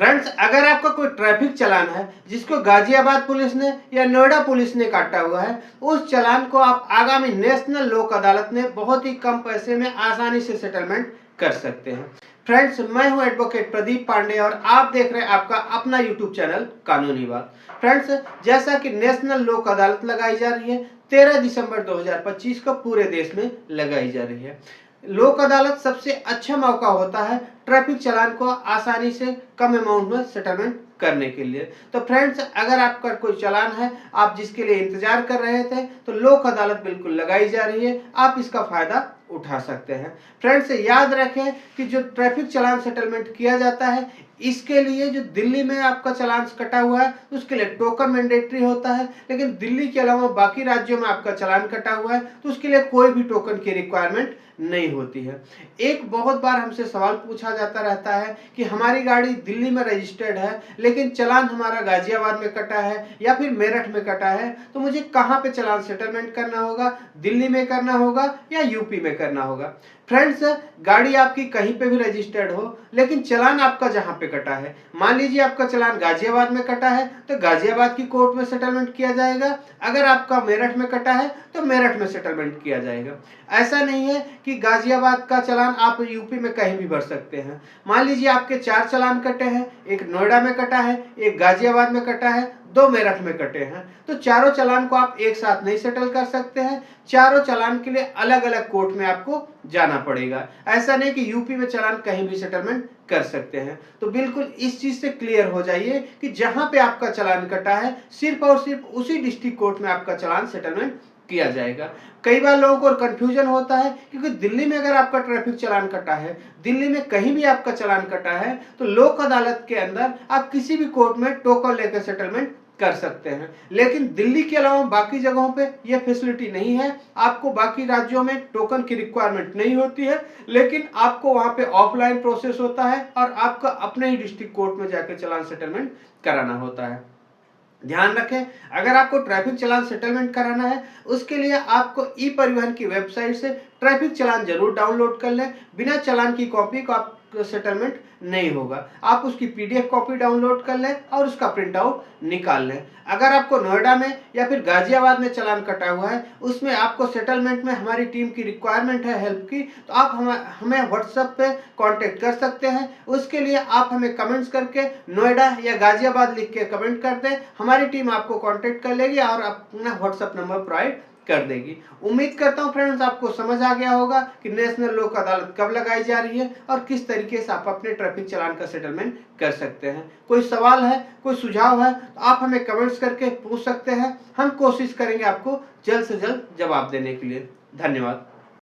Friends, अगर आपका कोई ट्रैफिक चालान है जिसको गाजियाबाद पुलिस ने या नोएडा पुलिस ने काटा हुआ है, उस चालान को आप आगामी नेशनल लोक अदालत में बहुत ही कम पैसे में आसानी से सेटलमेंट कर सकते हैं। फ्रेंड्स, मैं हूं एडवोकेट प्रदीप पांडे और आप देख रहे हैं आपका अपना यूट्यूब चैनल कानूनी बात। फ्रेंड्स, जैसा कि नेशनल लोक अदालत लगाई जा रही है 13 दिसंबर 2025 को पूरे देश में लगाई जा रही है। लोक अदालत सबसे अच्छा मौका होता है ट्रैफिक चालान को आसानी से कम अमाउंट में सेटलमेंट करने के लिए। तो फ्रेंड्स, अगर आपका कोई चालान है आप जिसके लिए इंतजार कर रहे थे, तो लोक अदालत बिल्कुल लगाई जा रही है, आप इसका फायदा उठा सकते हैं। फ्रेंड्स, याद रखें कि जो ट्रैफिक चालान सेटलमेंट किया जाता है, इसके लिए जो दिल्ली में आपका चालान कटा हुआ है उसके लिए टोकन मैंडेटरी होता है, लेकिन दिल्ली के अलावा बाकी राज्यों में आपका चालान कटा हुआ है तो उसके लिए कोई भी टोकन की रिक्वायरमेंट नहीं होती है। एक बहुत बार हमसे सवाल पूछा जाता रहता है कि हमारी गाड़ी दिल्ली में रजिस्टर्ड है लेकिन चालान हमारा गाजियाबाद में कटा है या फिर मेरठ में कटा है, तो मुझे कहाँ पे चालान सेटलमेंट करना होगा, दिल्ली में करना होगा या यूपी में करना होगा। फ्रेंड्स, गाड़ी आपकी कहीं पे भी रजिस्टर्ड हो लेकिन चालान आपका जहां पे कटा है, मान लीजिए आपका चालान गाजियाबाद में कटा है तो गाजियाबाद की कोर्ट में सेटलमेंट किया जाएगा। अगर आपका मेरठ में कटा है तो मेरठ में सेटलमेंट किया जाएगा। ऐसा नहीं है कि गाजियाबाद का चालान आप यूपी में कहीं भी भर सकते हैं। मान लीजिए आपके 4 चालान कटे हैं, एक नोएडा में कटा है, एक गाजियाबाद में कटा है, 2 मेरठ में कटे हैं, तो चारों चालान को आप एक साथ नहीं सेटल कर सकते हैं। चारों चालान के लिए अलग अलग कोर्ट में आपको जाना पड़ेगा। ऐसा नहीं कि यूपी में चालान कहीं भी सेटलमेंट कर सकते हैं। तो बिल्कुल इस चीज से क्लियर हो जाइए कि जहां पे आपका चालान कटा है सिर्फ और सिर्फ उसी डिस्ट्रिक्ट कोर्ट में आपका चालान सेटलमेंट किया जाएगा। कई बार लोगों को कंफ्यूजन होता है क्योंकि दिल्ली में अगर आपका ट्रैफिक चालान कटा है, दिल्ली में कहीं भी आपका चालान कटा है, तो लोक अदालत के अंदर आप किसी भी कोर्ट में टोकन लेकर सेटलमेंट कर सकते हैं। लेकिन दिल्ली के अलावा बाकी जगहों पे यह फैसिलिटी नहीं है। आपको बाकी राज्यों में टोकन की रिक्वायरमेंट नहीं होती है, लेकिन आपको वहां पे ऑफलाइन प्रोसेस होता है और आपका अपने ही डिस्ट्रिक्ट कोर्ट में जाकर चालान सेटलमेंट कराना होता है। ध्यान रखें, अगर आपको ट्रैफिक चालान सेटलमेंट कराना है उसके लिए आपको ई परिवहन की वेबसाइट से ट्रैफिक चालान जरूर डाउनलोड कर लें। बिना चालान की कॉपी को आप सेटलमेंट नहीं होगा। आप उसकी पीडीएफ कॉपी डाउनलोड कर लें और उसका प्रिंट आउट निकाल लें। अगर आपको नोएडा में या फिर गाजियाबाद में चालान कटा हुआ है, उसमें आपको सेटलमेंट में हमारी टीम की रिक्वायरमेंट है हेल्प की, तो आप हमें व्हाट्सएप पे कांटेक्ट कर सकते हैं। उसके लिए आप हमें कमेंट्स करके नोएडा या गाजियाबाद लिख के कमेंट कर दें, हमारी टीम आपको कांटेक्ट कर लेगी और अपना व्हाट्सएप नंबर प्रोवाइड कर देगी। उम्मीद करता हूं फ्रेंड्स आपको समझ आ गया होगा कि नेशनल लोक अदालत कब लगाई जा रही है और किस तरीके से आप अपने ट्रैफिक चालान का सेटलमेंट कर सकते हैं। कोई सवाल है, कोई सुझाव है तो आप हमें कमेंट्स करके पूछ सकते हैं। हम कोशिश करेंगे आपको जल्द से जल्द जवाब देने के लिए। धन्यवाद।